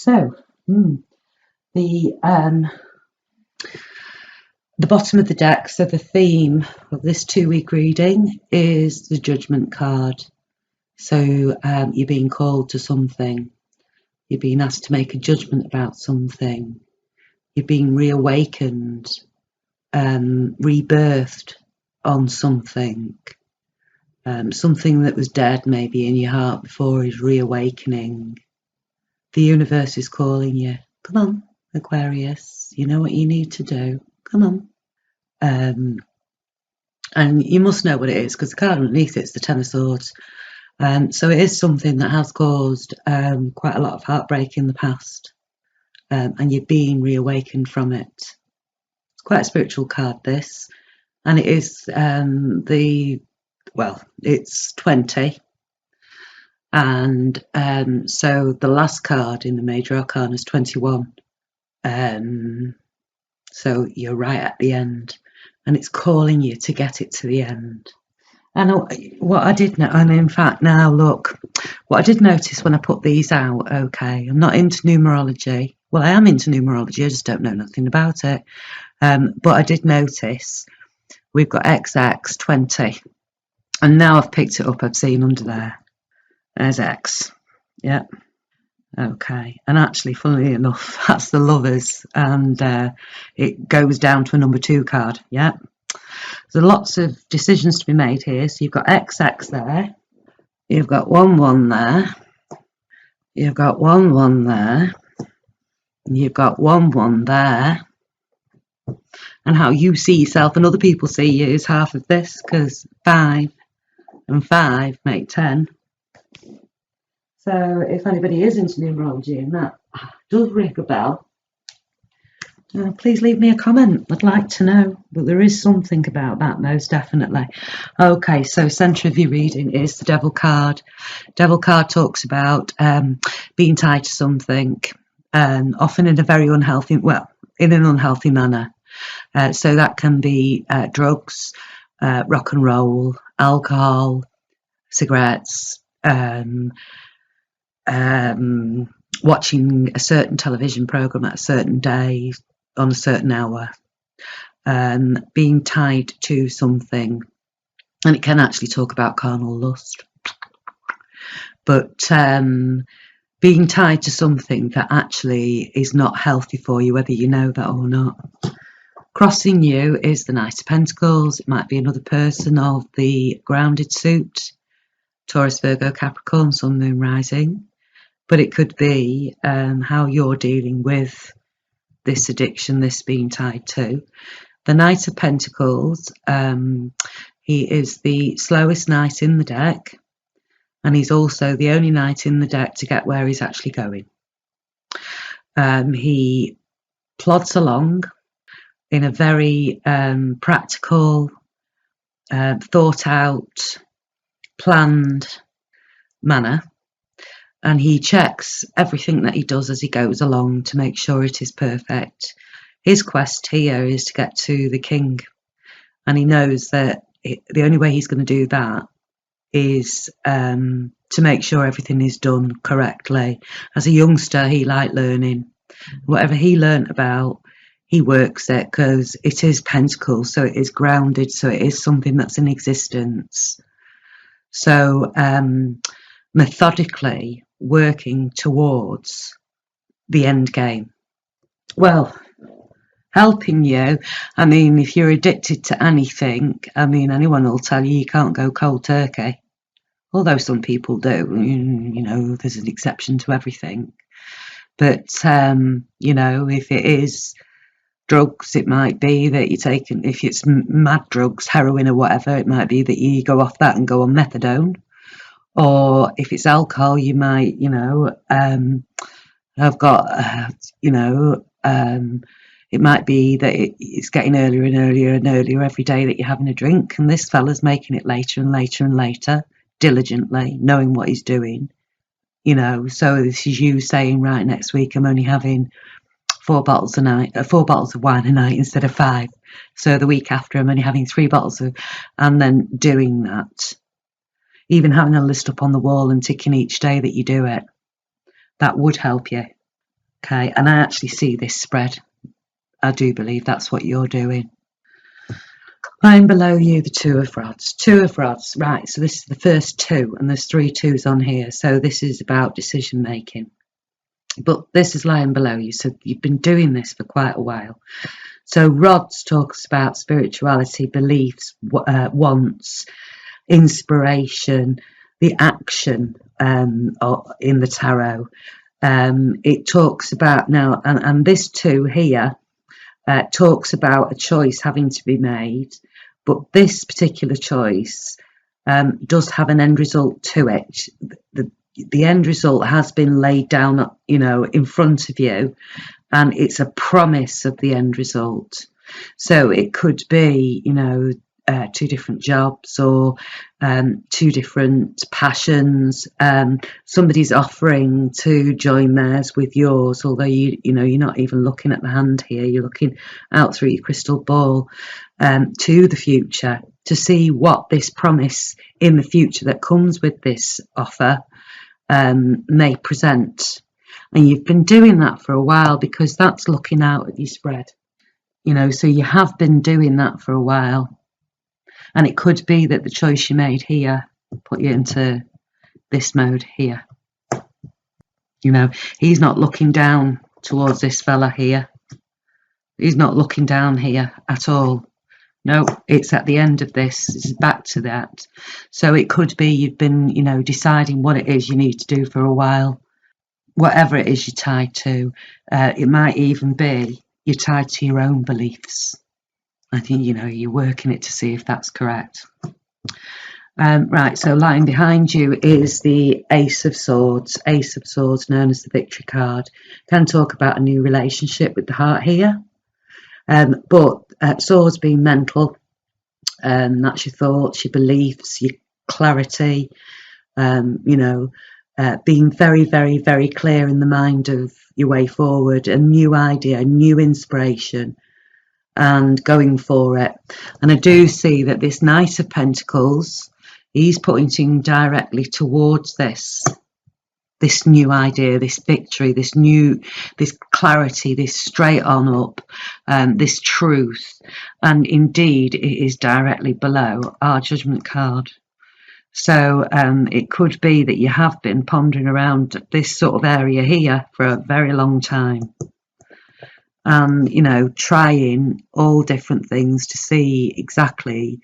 So, the the bottom of the deck, so the theme of this 2-week reading is the Judgment card. So you're being called to something. You're being asked to make a judgment about something. You're being reawakened, rebirthed on something. Something that was dead maybe in your heart before is reawakening. The universe is calling you. Come on, Aquarius, you know what you need to do. Come on. And you must know what it is because the card underneath it is the Ten of Swords. So it is something that has caused quite a lot of heartbreak in the past, and you're being reawakened from it. It's quite a spiritual card, this, and it is it's 20, and so the last card in the Major Arcana is 21. So you're right at the end, and it's calling you to get it to the end. And what I did know, and in fact now look, what I did notice when I put these out, okay, I'm not into numerology. Well, I am into numerology, I just don't know nothing about it. But I did notice we've got XX 20, and now I've picked it up, I've seen under there's X. Yep. Okay, and actually, funnily enough, that's the Lovers, and it goes down to a number 2 card. Yeah, there's lots of decisions to be made here. So you've got XX there, you've got 1-1 there, you've got 1-1 there, and you've got 1-1 there. And how you see yourself and other people see you is half of this, because 5 and 5 make 10. So if anybody is into numerology and that does ring a bell, please leave me a comment. I'd like to know. But there is something about that, most definitely. Okay, so centre of your reading is the Devil card. Devil card talks about being tied to something, often in a very unhealthy, in an unhealthy manner. So that can be drugs, rock and roll, alcohol, cigarettes, watching a certain television program at a certain day on a certain hour, being tied to something, and it can actually talk about carnal lust, but being tied to something that actually is not healthy for you, whether you know that or not. Crossing you is the Knight of Pentacles. It might be another person of the grounded suit, Taurus, Virgo, Capricorn, Sun, Moon, Rising. But it could be how you're dealing with this addiction, this being tied to. The Knight of Pentacles, he is the slowest knight in the deck, and he's also the only knight in the deck to get where he's actually going. He plods along in a very practical, thought out, planned manner. And he checks everything that he does as he goes along to make sure it is perfect. His quest here is to get to the king. And he knows that the only way he's going to do that is to make sure everything is done correctly. As a youngster, he liked learning. Whatever he learnt about, he works it, because it is pentacles, so it is grounded, so it is something that's in existence. So methodically working towards the end game. Well, helping you, I mean, if you're addicted to anything, I mean, anyone will tell you can't go cold turkey. Although some people do, you know, there's an exception to everything. But, you know, if it is drugs, it might be that you're taking, if it's mad drugs, heroin or whatever, it might be that you go off that and go on methadone. Or if it's alcohol, you might, you know, I've got, you know, it might be that it's getting earlier and earlier and earlier every day that you're having a drink. And this fella's making it later and later and later, diligently, knowing what he's doing, you know. So this is you saying, right, next week I'm only having 4 bottles a night, 4 bottles of wine a night instead of 5. So the week after I'm only having 3 bottles of, and then doing that. Even having a list up on the wall and ticking each day that you do it, that would help you. Okay, and I actually see this spread. I do believe that's what you're doing. Lying below you, the Two of Rods. Two of Rods, right, so this is the first two, and there's 3 twos on here, so this is about decision making. But this is lying below you, so you've been doing this for quite a while. So Rods talks about spirituality, beliefs, wants, inspiration, the action in the tarot. It talks about now, and this 2 here talks about a choice having to be made, but this particular choice does have an end result to it. The end result has been laid down, in front of you, and it's a promise of the end result. So it could be, 2 different jobs or 2 different passions. Somebody's offering to join theirs with yours, although you're not even looking at the hand here. You're looking out through your crystal ball to the future to see what this promise in the future that comes with this offer may present. And you've been doing that for a while, because that's looking out at your spread. So you have been doing that for a while. And it could be that the choice you made here put you into this mode here. He's not looking down towards this fella here. He's not looking down here at all. No, it's at the end of this. It's back to that. So it could be you've been, deciding what it is you need to do for a while. Whatever it is you're tied to. It might even be you're tied to your own beliefs. I think, you're working it to see if that's correct. Right, so lying behind you is the Ace of Swords. Ace of Swords, known as the Victory card. Can talk about a new relationship with the heart here. But swords being mental, that's your thoughts, your beliefs, your clarity, being very, very, very clear in the mind of your way forward, a new idea, a new inspiration, and going for it. And I do see that this Knight of Pentacles, he's pointing directly towards this new idea, this victory, this clarity, this straight on up, this truth. And indeed, it is directly below our Judgment card. So it could be that you have been pondering around this sort of area here for a very long time. Trying all different things to see exactly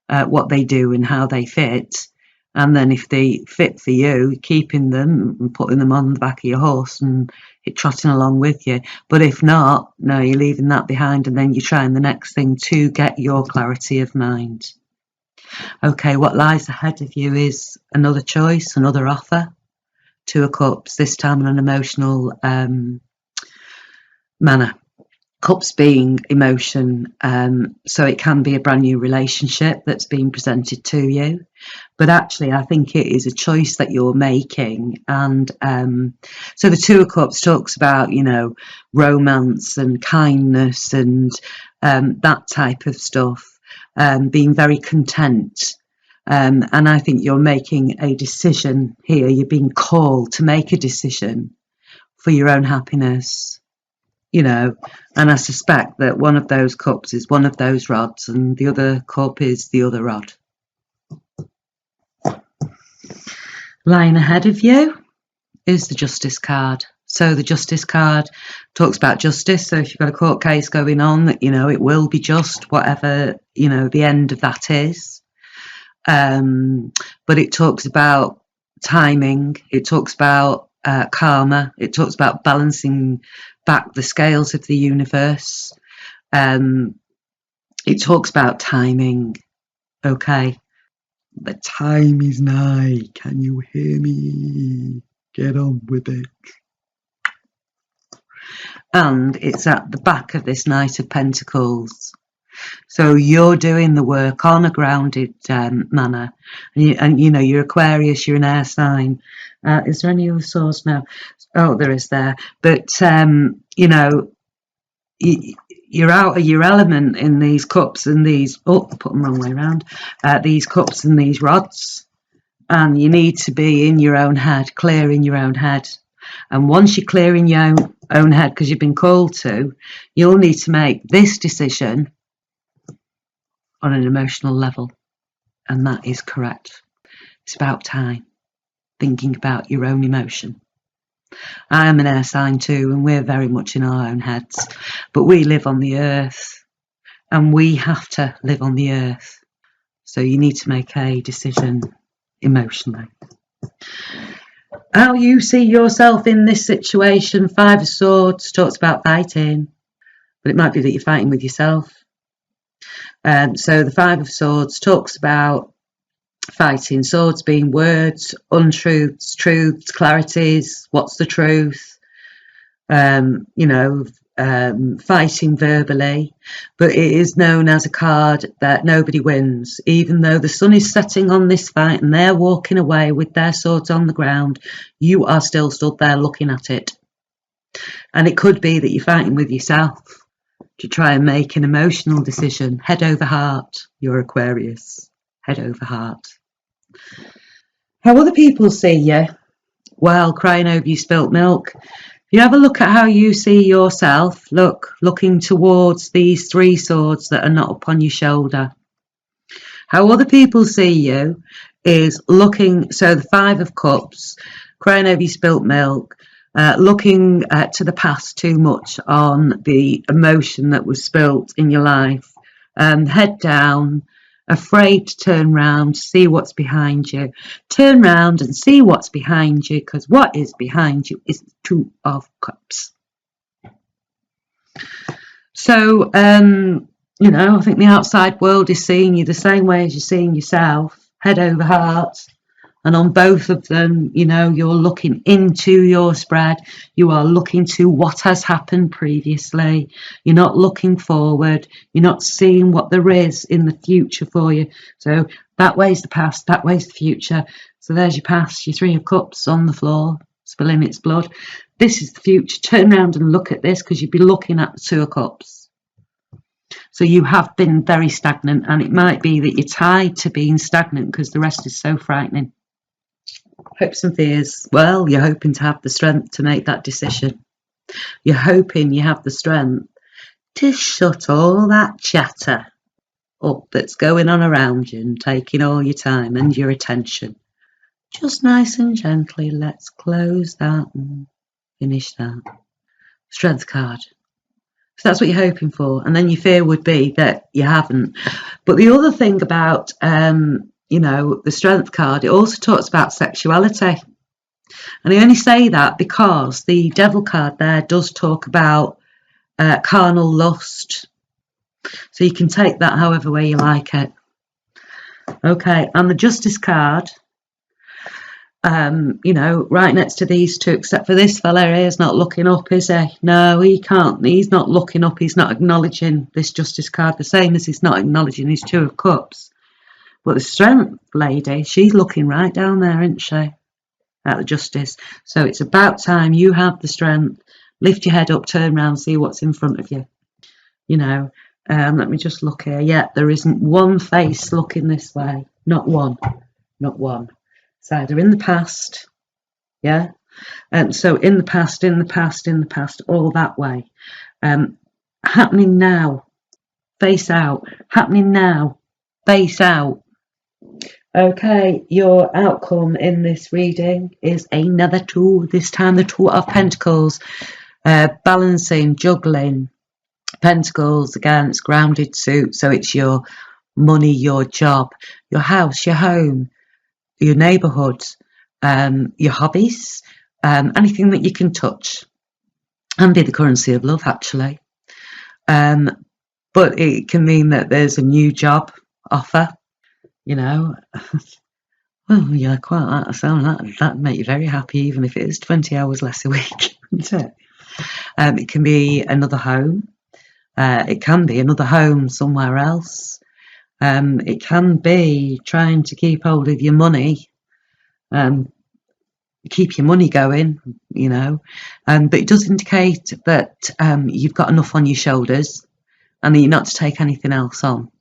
what they do and how they fit. And then if they fit for you, keeping them and putting them on the back of your horse and trotting along with you. But if not, no, you're leaving that behind, and then you're trying the next thing to get your clarity of mind. Okay, what lies ahead of you is another choice, another offer. 2 of Cups, this time in an emotional manner. Cups being emotion, so it can be a brand new relationship that's being presented to you. But actually, I think it is a choice that you're making. And so the 2 of Cups talks about, romance and kindness and that type of stuff, being very content. And I think you're making a decision here. You're being called to make a decision for your own happiness. And I suspect that one of those cups is one of those rods, and the other cup is the other rod. Lying ahead of you is the Justice card. So the Justice card talks about justice. So if you've got a court case going on, it will be just, whatever, the end of that is. But it talks about timing. It talks about karma. It talks about balancing back the scales of the universe. It talks about timing. Okay. The time is nigh. Can you hear me? Get on with it. And it's at the back of this Knight of Pentacles. So you're doing the work on a grounded manner. And you're Aquarius, you're an air sign. Is there any other source now? Oh, there is there. But, you're out of your element in these cups and these, I put them the wrong way around, these cups and these rods. And you need to be in your own head, clear in your own head. And once you're clear in your own head because you've been called to, you'll need to make this decision on an emotional level. And that is correct. It's about time thinking about your own emotion. I am an air sign too, and we're very much in our own heads. But we live on the earth, and we have to live on the earth. So you need to make a decision emotionally. How you see yourself in this situation. 5 of Swords talks about fighting, but it might be that you're fighting with yourself. So the 5 of Swords talks about fighting, swords being words, untruths, truths, clarities, what's the truth, fighting verbally, but it is known as a card that nobody wins. Even though the sun is setting on this fight and they're walking away with their swords on the ground, you are still stood there looking at it. And it could be that you're fighting with yourself to try and make an emotional decision, head over heart. You're Aquarius, head over heart. How other people see you? Well, crying over your spilt milk. If you have a look at how you see yourself, looking towards these 3 swords that are not upon your shoulder. How other people see you is looking, so the 5 of Cups, crying over your spilt milk, looking to the past too much on the emotion that was spilt in your life, head down, afraid to turn round, see what's behind you. Turn round and see what's behind you, because what is behind you is the 2 of Cups. So, I think the outside world is seeing you the same way as you're seeing yourself, head over heart. And on both of them, you're looking into your spread. You are looking to what has happened previously. You're not looking forward. You're not seeing what there is in the future for you. So that way's the past, that way's the future. So there's your past, your 3 of Cups on the floor, spilling its blood. This is the future. Turn around and look at this, because you'd be looking at the 2 of Cups. So you have been very stagnant, and it might be that you're tied to being stagnant because the rest is so frightening. Hopes and fears. Well, you're hoping to have the strength to make that decision. You're hoping you have the strength to shut all that chatter up that's going on around you and taking all your time and your attention. Just nice and gently, let's close that and finish that. Strength card. So that's what you're hoping for. And then your fear would be that you haven't. But the other thing about the strength card, it also talks about sexuality. And I only say that because the devil card there does talk about carnal lust. So you can take that however way you like it. Okay, and the justice card, right next to these 2, except for this fella here is not looking up, is he? No, he can't. He's not looking up. He's not acknowledging this justice card, the same as he's not acknowledging his 2 of Cups. But the strength lady, she's looking right down there, isn't she? At the justice. So it's about time you have the strength. Lift your head up, turn around, see what's in front of you. Let me just look here. Yeah, there isn't one face looking this way. Not one. Not one. It's either in the past, yeah? So in the past, all that way. Happening now. Face out. Happening now. Face out. Okay, your outcome in this reading is another 2, this time the 2 of Pentacles, balancing, juggling, Pentacles against grounded suit. So it's your money, your job, your house, your home, your neighbourhood, your hobbies, anything that you can touch, and be the currency of love, actually. But it can mean that there's a new job offer. Well, yeah, quite like the sound of that. That'd make you very happy, even if it is 20 hours less a week, isn't it? It can be another home. It can be another home somewhere else. It can be trying to keep hold of your money, keep your money going, but it does indicate that you've got enough on your shoulders and that you're not to take anything else on.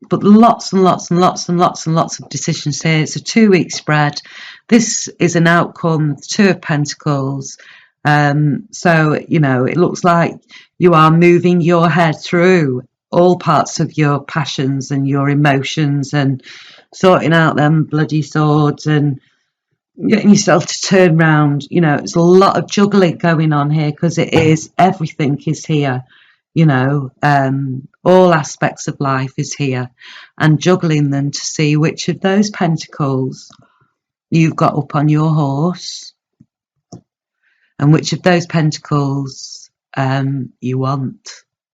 but lots and lots and lots and lots and lots of decisions here. It's a 2-week spread. This is an outcome, 2 of Pentacles. So, you know, it looks like you are moving your head through all parts of your passions and your emotions and sorting out them bloody swords and getting yourself to turn round. You know, it's a lot of juggling going on here because it is, everything is here. You know, all aspects of life is here, and juggling them to see which of those pentacles you've got up on your horse and which of those pentacles you want.